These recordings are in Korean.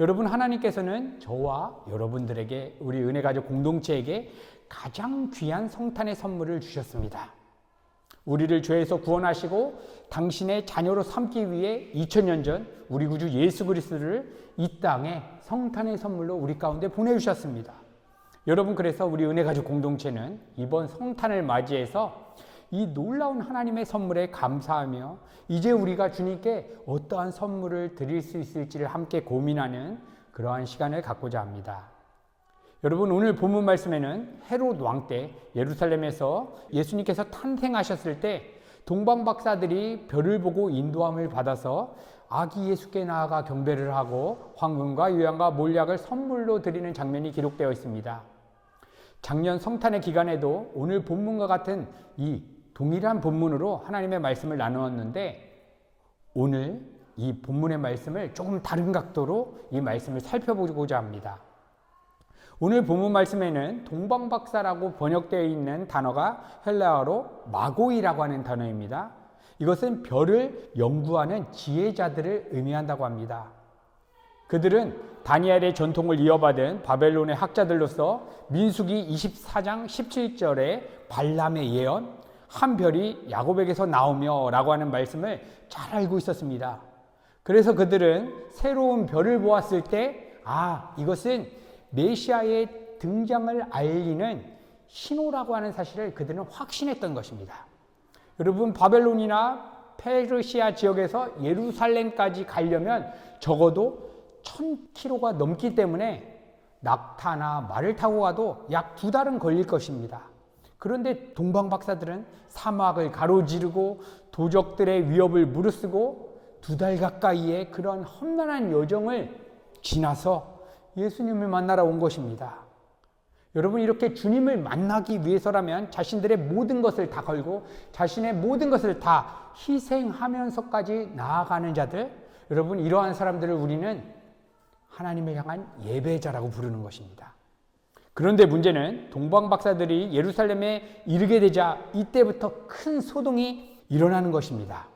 여러분, 하나님께서는 저와 여러분들에게, 우리 은혜가족 공동체에게 가장 귀한 성탄의 선물을 주셨습니다. 우리를 죄에서 구원하시고 당신의 자녀로 삼기 위해 2000년 전 우리 구주 예수 그리스도를 이 땅에 성탄의 선물로 우리 가운데 보내주셨습니다. 여러분, 그래서 우리 은혜가족 공동체는 이번 성탄을 맞이해서 이 놀라운 하나님의 선물에 감사하며 이제 우리가 주님께 어떠한 선물을 드릴 수 있을지를 함께 고민하는 그러한 시간을 갖고자 합니다. 여러분, 오늘 본문 말씀에는 헤롯 왕 때 예루살렘에서 예수님께서 탄생하셨을 때 동방박사들이 별을 보고 인도함을 받아서 아기 예수께 나아가 경배를 하고 황금과 유향과 몰약을 선물로 드리는 장면이 기록되어 있습니다. 작년 성탄의 기간에도 오늘 본문과 같은 이 동일한 본문으로 하나님의 말씀을 나누었는데, 오늘 이 본문의 말씀을 조금 다른 각도로 이 말씀을 살펴보고자 합니다. 오늘 본문 말씀에는 동방박사라고 번역되어 있는 단어가 헬라어로 마고이라고 하는 단어입니다. 이것은 별을 연구하는 지혜자들을 의미한다고 합니다. 그들은 다니엘의 전통을 이어받은 바벨론의 학자들로서 민수기 24장 17절에 발람의 예언, 한 별이 야곱에게서 나오며 라고 하는 말씀을 잘 알고 있었습니다. 그래서 그들은 새로운 별을 보았을 때, 이것은 메시아의 등장을 알리는 신호라고 하는 사실을 그들은 확신했던 것입니다. 여러분, 바벨론이나 페르시아 지역에서 예루살렘까지 가려면 적어도 1000km가 넘기 때문에 낙타나 말을 타고 가도 약 2달은 걸릴 것입니다. 그런데 동방박사들은 사막을 가로지르고 도적들의 위협을 무릅쓰고 2달 가까이의 그런 험난한 여정을 지나서 예수님을 만나러 온 것입니다. 여러분, 이렇게 주님을 만나기 위해서라면 자신들의 모든 것을 다 걸고 자신의 모든 것을 다 희생하면서까지 나아가는 자들, 여러분, 이러한 사람들을 우리는 하나님을 향한 예배자라고 부르는 것입니다. 그런데 문제는 동방박사들이 예루살렘에 이르게 되자 이때부터 큰 소동이 일어나는 것입니다.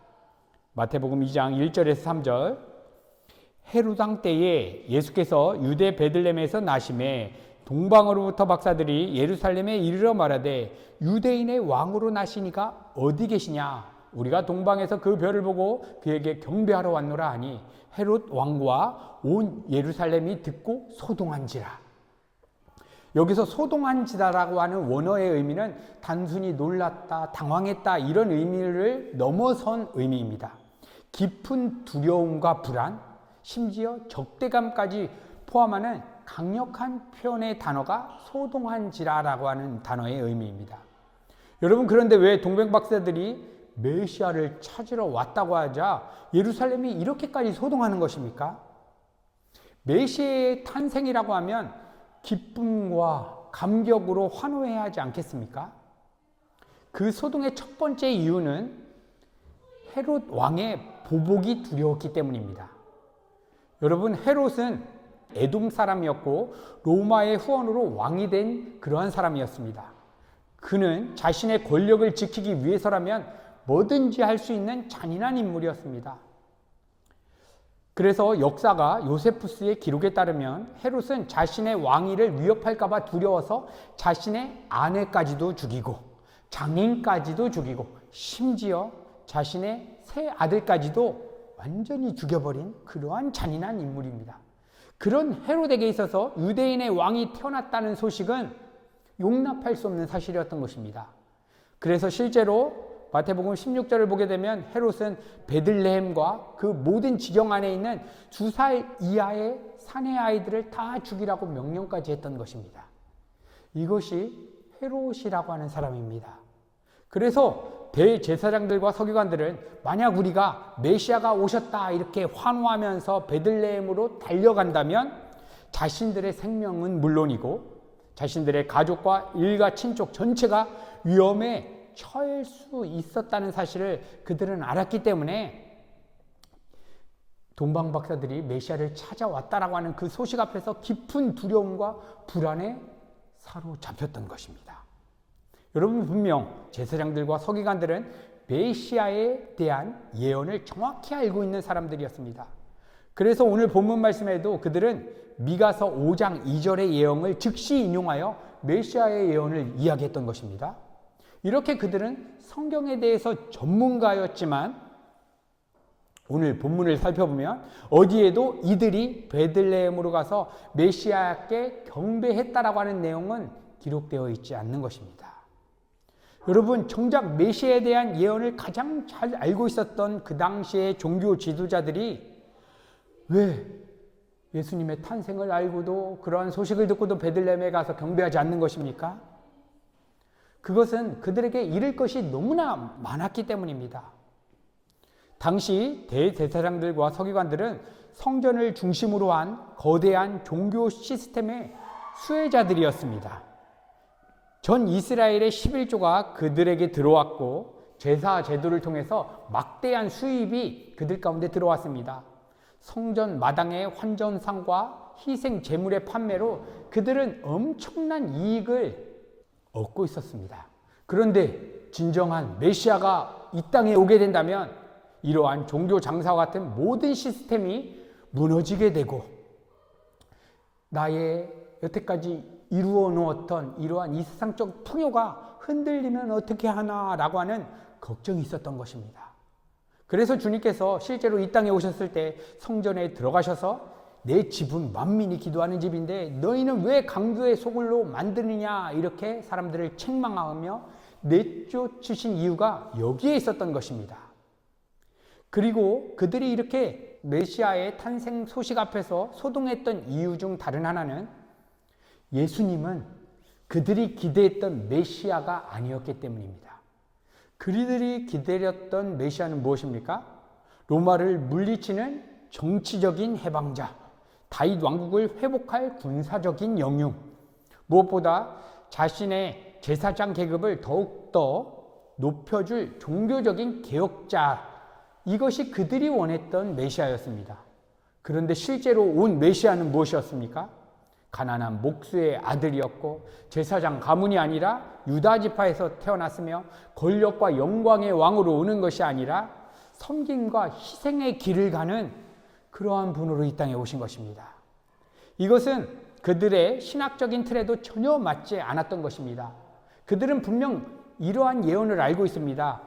마태복음 2장 1절에서 3절, 헤롯 왕 때에 예수께서 유대 베들레헴에서 나심에 동방으로부터 박사들이 예루살렘에 이르러 말하되 유대인의 왕으로 나시니가 어디 계시냐? 우리가 동방에서 그 별을 보고 그에게 경배하러 왔노라 하니 헤롯 왕과 온 예루살렘이 듣고 소동한지라. 여기서 소동한지라라고 하는 원어의 의미는 단순히 놀랐다, 당황했다 이런 의미를 넘어선 의미입니다. 깊은 두려움과 불안, 심지어 적대감까지 포함하는 강력한 표현의 단어가 소동한지라라고 하는 단어의 의미입니다. 여러분, 그런데 왜 동방박사들이 메시아를 찾으러 왔다고 하자 예루살렘이 이렇게까지 소동하는 것입니까? 메시아의 탄생이라고 하면 기쁨과 감격으로 환호해야 하지 않겠습니까? 그 소동의 첫 번째 이유는 헤롯 왕의 보복이 두려웠기 때문입니다. 여러분, 헤롯은 에돔 사람이었고 로마의 후원으로 왕이 된 그러한 사람이었습니다. 그는 자신의 권력을 지키기 위해서라면 뭐든지 할 수 있는 잔인한 인물이었습니다. 그래서 역사가 요세푸스의 기록에 따르면 헤롯은 자신의 왕위를 위협할까 봐 두려워서 자신의 아내까지도 죽이고 장인까지도 죽이고 심지어 자신의 세 아들까지도 완전히 죽여버린 그러한 잔인한 인물입니다. 그런 헤롯에게 있어서 유대인의 왕이 태어났다는 소식은 용납할 수 없는 사실이었던 것입니다. 그래서 실제로 마태복음 16절을 보게 되면 헤롯은 베들레헴과 그 모든 지경 안에 있는 2살 이하의 사내 아이들을 다 죽이라고 명령까지 했던 것입니다. 이것이 헤롯이라고 하는 사람입니다. 그래서 대제사장들과 서기관들은 만약 우리가 메시아가 오셨다 이렇게 환호하면서 베들레헴으로 달려간다면 자신들의 생명은 물론이고 자신들의 가족과 일가 친족 전체가 위험에 처할 수 있었다는 사실을 그들은 알았기 때문에 동방박사들이 메시아를 찾아왔다라고 하는 그 소식 앞에서 깊은 두려움과 불안에 사로잡혔던 것입니다. 여러분, 분명 제사장들과 서기관들은 메시아에 대한 예언을 정확히 알고 있는 사람들이었습니다. 그래서 오늘 본문 말씀에도 그들은 미가서 5장 2절의 예언을 즉시 인용하여 메시아의 예언을 이야기했던 것입니다. 이렇게 그들은 성경에 대해서 전문가였지만 오늘 본문을 살펴보면 어디에도 이들이 베들레헴으로 가서 메시아께 경배했다라고 하는 내용은 기록되어 있지 않는 것입니다. 여러분, 정작 메시아에 대한 예언을 가장 잘 알고 있었던 그 당시의 종교 지도자들이 왜 예수님의 탄생을 알고도 그러한 소식을 듣고도 베들레헴에 가서 경배하지 않는 것입니까? 그것은 그들에게 잃을 것이 너무나 많았기 때문입니다. 당시 대제사장들과 서기관들은 성전을 중심으로 한 거대한 종교 시스템의 수혜자들이었습니다. 전 이스라엘의 11조가 그들에게 들어왔고 제사 제도를 통해서 막대한 수입이 그들 가운데 들어왔습니다. 성전 마당의 환전상과 희생 제물의 판매로 그들은 엄청난 이익을 얻고 있었습니다. 그런데 진정한 메시아가 이 땅에 오게 된다면 이러한 종교 장사와 같은 모든 시스템이 무너지게 되고 나의 여태까지 이루어 놓았던 이러한 이 세상적 풍요가 흔들리면 어떻게 하나라고 하는 걱정이 있었던 것입니다. 그래서 주님께서 실제로 이 땅에 오셨을 때 성전에 들어가셔서 내 집은 만민이 기도하는 집인데 너희는 왜 강도의 소굴로 만드느냐 이렇게 사람들을 책망하며 내쫓으신 이유가 여기에 있었던 것입니다. 그리고 그들이 이렇게 메시아의 탄생 소식 앞에서 소동했던 이유 중 다른 하나는 예수님은 그들이 기대했던 메시아가 아니었기 때문입니다. 그들이 기다렸던 메시아는 무엇입니까? 로마를 물리치는 정치적인 해방자, 다윗 왕국을 회복할 군사적인 영웅, 무엇보다 자신의 제사장 계급을 더욱더 높여줄 종교적인 개혁자, 이것이 그들이 원했던 메시아였습니다. 그런데 실제로 온 메시아는 무엇이었습니까? 가난한 목수의 아들이었고 제사장 가문이 아니라 유다 지파에서 태어났으며 권력과 영광의 왕으로 오는 것이 아니라 섬김과 희생의 길을 가는 그러한 분으로 이 땅에 오신 것입니다. 이것은 그들의 신학적인 틀에도 전혀 맞지 않았던 것입니다. 그들은 분명 이러한 예언을 알고 있습니다.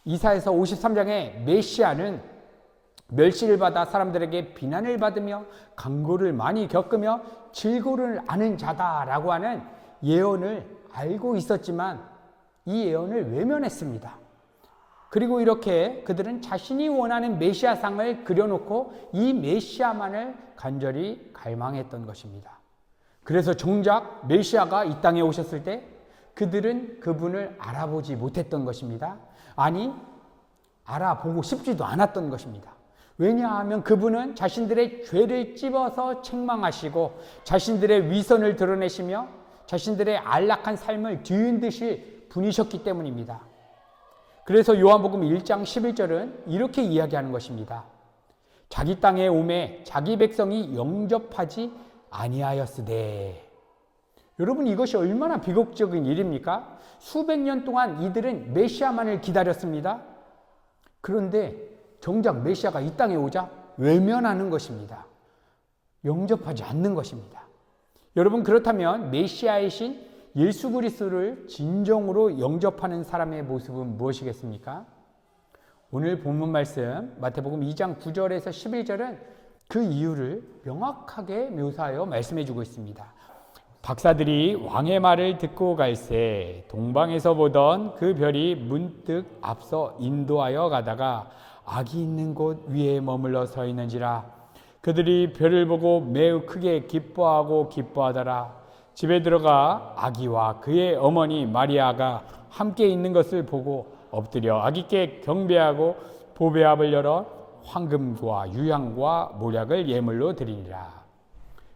이사야서 53장에 메시아는 멸시를 받아 사람들에게 비난을 받으며 강고를 많이 겪으며 질고를 아는 자다라고 하는 예언을 알고 있었지만 이 예언을 외면했습니다. 그리고 이렇게 그들은 자신이 원하는 메시아상을 그려놓고 이 메시아만을 간절히 갈망했던 것입니다. 그래서 정작 메시아가 이 땅에 오셨을 때 그들은 그분을 알아보지 못했던 것입니다. 아니, 알아보고 싶지도 않았던 것입니다. 왜냐하면 그분은 자신들의 죄를 찝어서 책망하시고 자신들의 위선을 드러내시며 자신들의 안락한 삶을 뒤흔드실 분이셨기 때문입니다. 그래서 요한복음 1장 11절은 이렇게 이야기하는 것입니다. 자기 땅에 오매 자기 백성이 영접하지 아니하였으되. 여러분, 이것이 얼마나 비극적인 일입니까? 수백 년 동안 이들은 메시아만을 기다렸습니다. 그런데 정작 메시아가 이 땅에 오자 외면하는 것입니다. 영접하지 않는 것입니다. 여러분, 그렇다면 메시아이신 예수 그리스도를 진정으로 영접하는 사람의 모습은 무엇이겠습니까? 오늘 본문 말씀 마태복음 2장 9절에서 11절은 그 이유를 명확하게 묘사하여 말씀해 주고 있습니다. 박사들이 왕의 말을 듣고 갈새 동방에서 보던 그 별이 문득 앞서 인도하여 가다가 악이 있는 곳 위에 머물러 서 있는지라. 그들이 별을 보고 매우 크게 기뻐하더라. 집에 들어가 아기와 그의 어머니 마리아가 함께 있는 것을 보고 엎드려 아기께 경배하고 보배압을 열어 황금과 유향과 모략을 예물로 드리니라.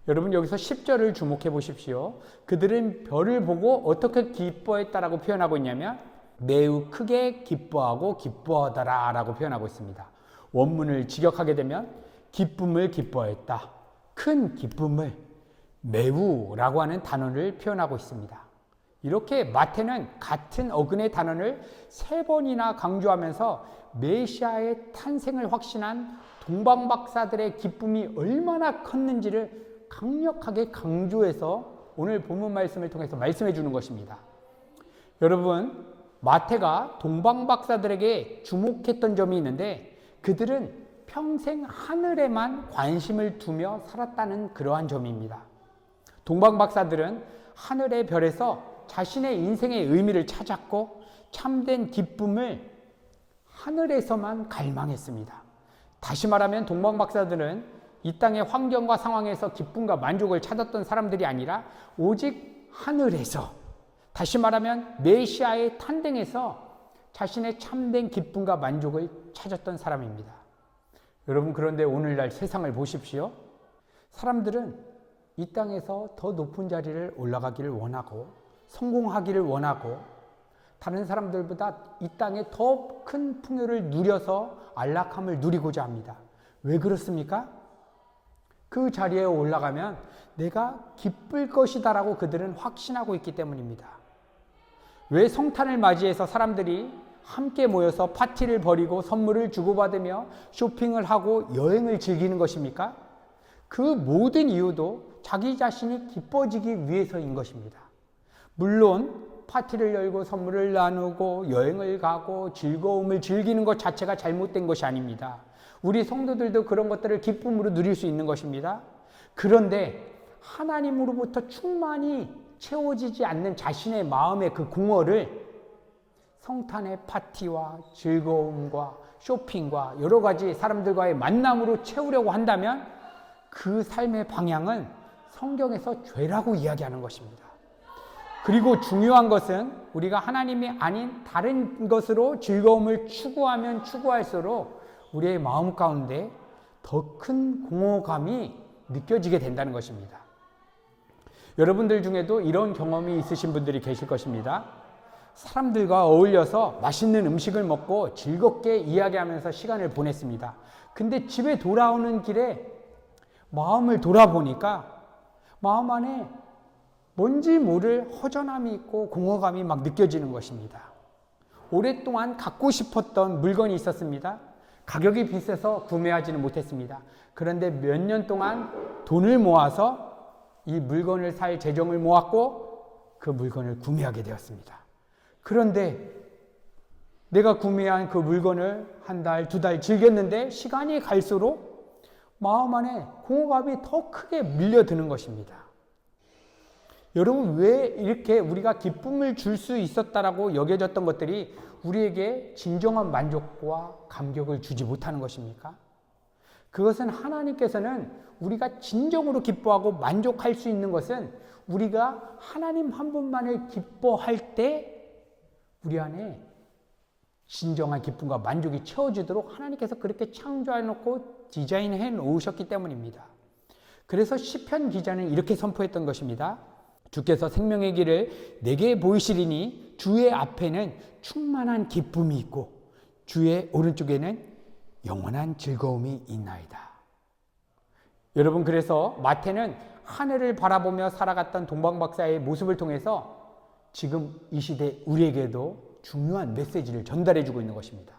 여러분, 여기서 10절을 주목해 보십시오. 그들은 별을 보고 어떻게 기뻐했다라고 표현하고 있냐면 매우 크게 기뻐하고 기뻐하더라 라고 표현하고 있습니다. 원문을 직역하게 되면 기쁨을 기뻐했다, 큰 기쁨을, 매우 라고 하는 단어를 표현하고 있습니다. 이렇게 마태는 같은 어근의 단언을 3번이나 강조하면서 메시아의 탄생을 확신한 동방박사들의 기쁨이 얼마나 컸는지를 강력하게 강조해서 오늘 본문 말씀을 통해서 말씀해 주는 것입니다. 여러분, 마태가 동방박사들에게 주목했던 점이 있는데 그들은 평생 하늘에만 관심을 두며 살았다는 그러한 점입니다. 동방박사들은 하늘의 별에서 자신의 인생의 의미를 찾았고 참된 기쁨을 하늘에서만 갈망했습니다. 다시 말하면 동방박사들은 이 땅의 환경과 상황에서 기쁨과 만족을 찾았던 사람들이 아니라 오직 하늘에서, 다시 말하면 메시아의 탄생에서 자신의 참된 기쁨과 만족을 찾았던 사람입니다. 여러분, 그런데 오늘날 세상을 보십시오. 사람들은 이 땅에서 더 높은 자리를 올라가기를 원하고 성공하기를 원하고 다른 사람들보다 이 땅에 더 큰 풍요를 누려서 안락함을 누리고자 합니다. 왜 그렇습니까? 그 자리에 올라가면 내가 기쁠 것이다 라고 그들은 확신하고 있기 때문입니다. 왜 성탄을 맞이해서 사람들이 함께 모여서 파티를 벌이고 선물을 주고받으며 쇼핑을 하고 여행을 즐기는 것입니까? 그 모든 이유도 자기 자신이 기뻐지기 위해서인 것입니다. 물론 파티를 열고 선물을 나누고 여행을 가고 즐거움을 즐기는 것 자체가 잘못된 것이 아닙니다. 우리 성도들도 그런 것들을 기쁨으로 누릴 수 있는 것입니다. 그런데 하나님으로부터 충만히 채워지지 않는 자신의 마음의 그 공허를 성탄의 파티와 즐거움과 쇼핑과 여러 가지 사람들과의 만남으로 채우려고 한다면 그 삶의 방향은 성경에서 죄라고 이야기하는 것입니다. 그리고 중요한 것은 우리가 하나님이 아닌 다른 것으로 즐거움을 추구하면 추구할수록 우리의 마음 가운데 더 큰 공허감이 느껴지게 된다는 것입니다. 여러분들 중에도 이런 경험이 있으신 분들이 계실 것입니다. 사람들과 어울려서 맛있는 음식을 먹고 즐겁게 이야기하면서 시간을 보냈습니다. 근데 집에 돌아오는 길에 마음을 돌아보니까 마음 안에 뭔지 모를 허전함이 있고 공허감이 막 느껴지는 것입니다. 오랫동안 갖고 싶었던 물건이 있었습니다. 가격이 비싸서 구매하지는 못했습니다. 그런데 몇 년 동안 돈을 모아서 이 물건을 살 재정을 모았고 그 물건을 구매하게 되었습니다. 그런데 내가 구매한 그 물건을 한 달, 2달 즐겼는데 시간이 갈수록 마음 안에 공허감이 더 크게 밀려드는 것입니다. 여러분, 왜 이렇게 우리가 기쁨을 줄 수 있었다라고 여겨졌던 것들이 우리에게 진정한 만족과 감격을 주지 못하는 것입니까? 그것은 하나님께서는 우리가 진정으로 기뻐하고 만족할 수 있는 것은 우리가 하나님 한 분만을 기뻐할 때 우리 안에 진정한 기쁨과 만족이 채워지도록 하나님께서 그렇게 창조해 놓고 디자인해 놓으셨기 때문입니다. 그래서 시편 기자는 이렇게 선포했던 것입니다. 주께서 생명의 길을 내게 보이시리니 주의 앞에는 충만한 기쁨이 있고 주의 오른쪽에는 영원한 즐거움이 있나이다. 여러분, 그래서 마태는 하늘을 바라보며 살아갔던 동방박사의 모습을 통해서 지금 이 시대 우리에게도 중요한 메시지를 전달해 주고 있는 것입니다.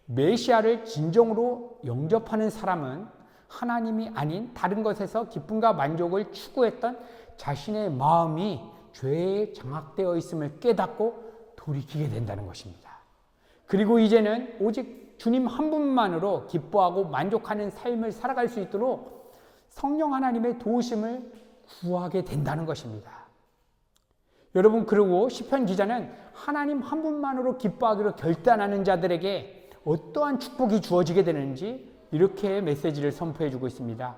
메시아를 진정으로 영접하는 사람은 하나님이 아닌 다른 것에서 기쁨과 만족을 추구했던 자신의 마음이 죄에 장악되어 있음을 깨닫고 돌이키게 된다는 것입니다. 그리고 이제는 오직 주님 한 분만으로 기뻐하고 만족하는 삶을 살아갈 수 있도록 성령 하나님의 도우심을 구하게 된다는 것입니다. 여러분, 그리고 시편 기자는 하나님 한 분만으로 기뻐하기로 결단하는 자들에게 어떠한 축복이 주어지게 되는지 이렇게 메시지를 선포해 주고 있습니다.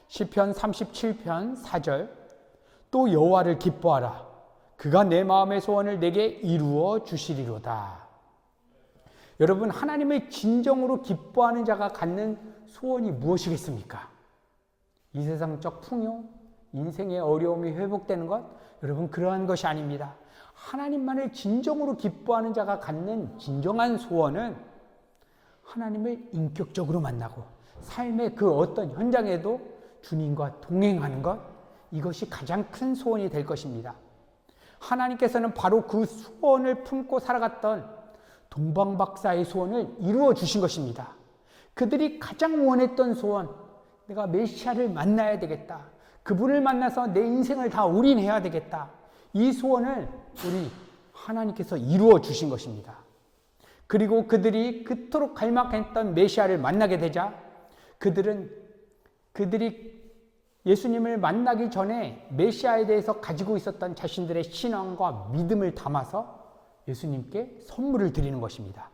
시편 37편 4절, 또 여호와를 기뻐하라. 그가 내 마음의 소원을 내게 이루어 주시리로다. 여러분, 하나님을 진정으로 기뻐하는 자가 갖는 소원이 무엇이겠습니까? 이 세상적 풍요, 인생의 어려움이 회복되는 것, 여러분, 그러한 것이 아닙니다. 하나님만을 진정으로 기뻐하는 자가 갖는 진정한 소원은 하나님을 인격적으로 만나고 삶의 그 어떤 현장에도 주님과 동행하는 것, 이것이 가장 큰 소원이 될 것입니다. 하나님께서는 바로 그 소원을 품고 살아갔던 동방박사의 소원을 이루어 주신 것입니다. 그들이 가장 원했던 소원, 내가 메시아를 만나야 되겠다. 그분을 만나서 내 인생을 다 올인해야 되겠다. 이 소원을 우리 하나님께서 이루어 주신 것입니다. 그리고 그들이 그토록 갈망했던 메시아를 만나게 되자 그들이 예수님을 만나기 전에 메시아에 대해서 가지고 있었던 자신들의 신앙과 믿음을 담아서 예수님께 선물을 드리는 것입니다.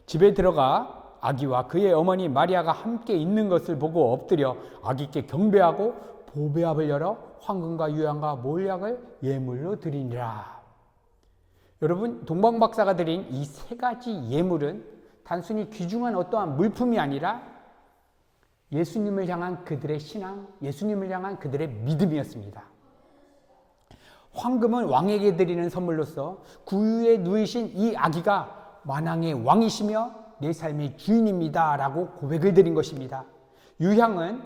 집에 들어가 아기와 그의 어머니 마리아가 함께 있는 것을 보고 엎드려 아기께 경배하고 보배압을 열어 황금과 유향과 몰약을 예물로 드리니라. 여러분, 동방박사가 드린 이 세 가지 예물은 단순히 귀중한 어떠한 물품이 아니라 예수님을 향한 그들의 신앙, 예수님을 향한 그들의 믿음이었습니다. 황금은 왕에게 드리는 선물로서 구유에 누이신 이 아기가 만왕의 왕이시며 내 삶의 주인입니다 라고 고백을 드린 것입니다. 유향은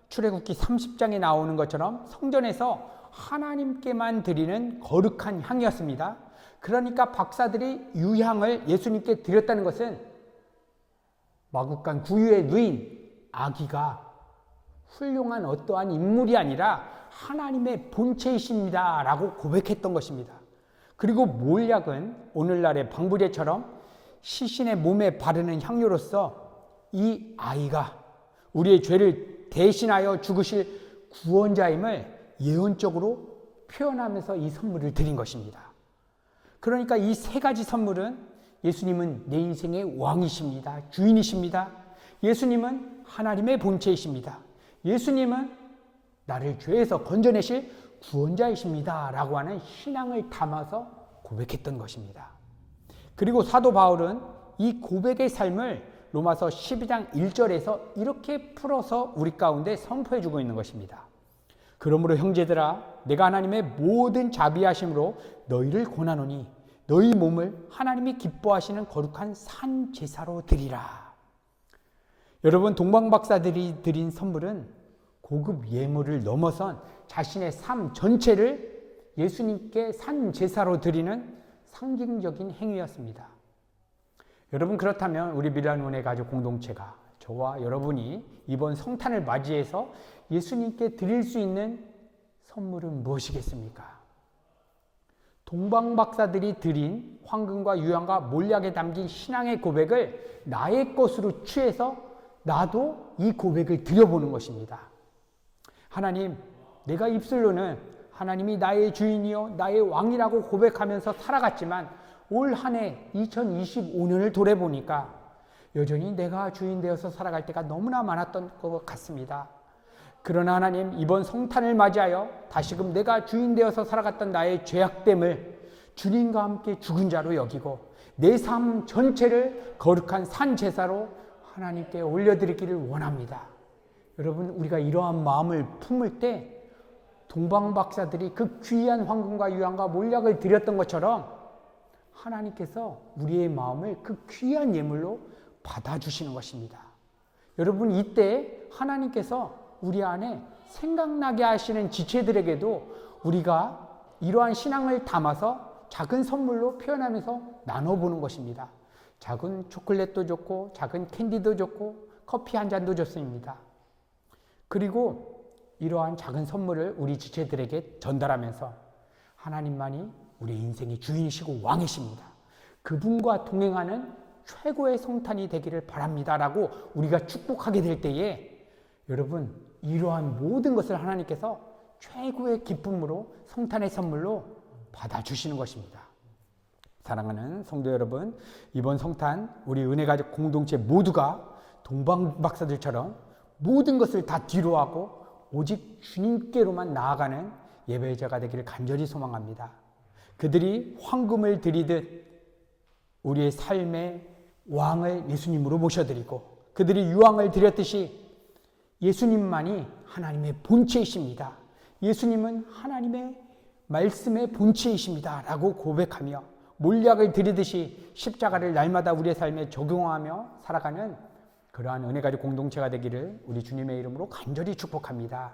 출애굽기 30장에 나오는 것처럼 성전에서 하나님께만 드리는 거룩한 향이었습니다. 그러니까 박사들이 유향을 예수님께 드렸다는 것은 마국간 구유에 누인 아기가 훌륭한 어떠한 인물이 아니라 하나님의 본체이십니다 라고 고백했던 것입니다. 그리고 몰약은 오늘날의 방부제처럼 시신의 몸에 바르는 향료로서 이 아이가 우리의 죄를 대신하여 죽으실 구원자임을 예언적으로 표현하면서 이 선물을 드린 것입니다. 그러니까 이 세 가지 선물은 예수님은 내 인생의 왕이십니다. 주인이십니다. 예수님은 하나님의 본체이십니다. 예수님은 나를 죄에서 건져내실 구원자이십니다 라고 하는 신앙을 담아서 고백했던 것입니다. 그리고 사도 바울은 이 고백의 삶을 로마서 12장 1절에서 이렇게 풀어서 우리 가운데 선포해 주고 있는 것입니다. 그러므로 형제들아, 내가 하나님의 모든 자비하심으로 너희를 권하노니 너희 몸을 하나님이 기뻐하시는 거룩한 산 제사로 드리라. 여러분, 동방박사들이 드린 선물은 고급 예물을 넘어선 자신의 삶 전체를 예수님께 산 제사로 드리는 상징적인 행위였습니다. 여러분, 그렇다면 우리 미란 은혜 가족 공동체가 저와 여러분이 이번 성탄을 맞이해서 예수님께 드릴 수 있는 선물은 무엇이겠습니까? 동방박사들이 드린 황금과 유향과 몰약에 담긴 신앙의 고백을 나의 것으로 취해서 나도 이 고백을 드려보는 것입니다. 하나님, 내가 입술로는 하나님이 나의 주인이요 나의 왕이라고 고백하면서 살아갔지만 올 한 해 2025년을 돌아보니까 여전히 내가 주인 되어서 살아갈 때가 너무나 많았던 것 같습니다. 그러나 하나님, 이번 성탄을 맞이하여 다시금 내가 주인 되어서 살아갔던 나의 죄악됨을 주님과 함께 죽은 자로 여기고 내 삶 전체를 거룩한 산 제사로 하나님께 올려드리기를 원합니다. 여러분, 우리가 이러한 마음을 품을 때 동방박사들이 그 귀한 황금과 유향과 몰약을 드렸던 것처럼 하나님께서 우리의 마음을 그 귀한 예물로 받아주시는 것입니다. 여러분, 이때 하나님께서 우리 안에 생각나게 하시는 지체들에게도 우리가 이러한 신앙을 담아서 작은 선물로 표현하면서 나눠보는 것입니다. 작은 초콜릿도 좋고 작은 캔디도 좋고 커피 한 잔도 좋습니다. 그리고 이러한 작은 선물을 우리 지체들에게 전달하면서 하나님만이 우리 인생의 주인이시고 왕이십니다. 그분과 동행하는 최고의 성탄이 되기를 바랍니다 라고 우리가 축복하게 될 때에 여러분, 이러한 모든 것을 하나님께서 최고의 기쁨으로 성탄의 선물로 받아주시는 것입니다. 사랑하는 성도 여러분, 이번 성탄 우리 은혜가족 공동체 모두가 동방박사들처럼 모든 것을 다 뒤로하고 오직 주님께로만 나아가는 예배자가 되기를 간절히 소망합니다. 그들이 황금을 드리듯 우리의 삶의 왕을 예수님으로 모셔드리고 그들이 유황을 드렸듯이 예수님만이 하나님의 본체이십니다. 예수님은 하나님의 말씀의 본체이십니다 라고 고백하며 몰약을 드리듯이 십자가를 날마다 우리의 삶에 적용하며 살아가는 그러한 은혜가족 공동체가 되기를 우리 주님의 이름으로 간절히 축복합니다.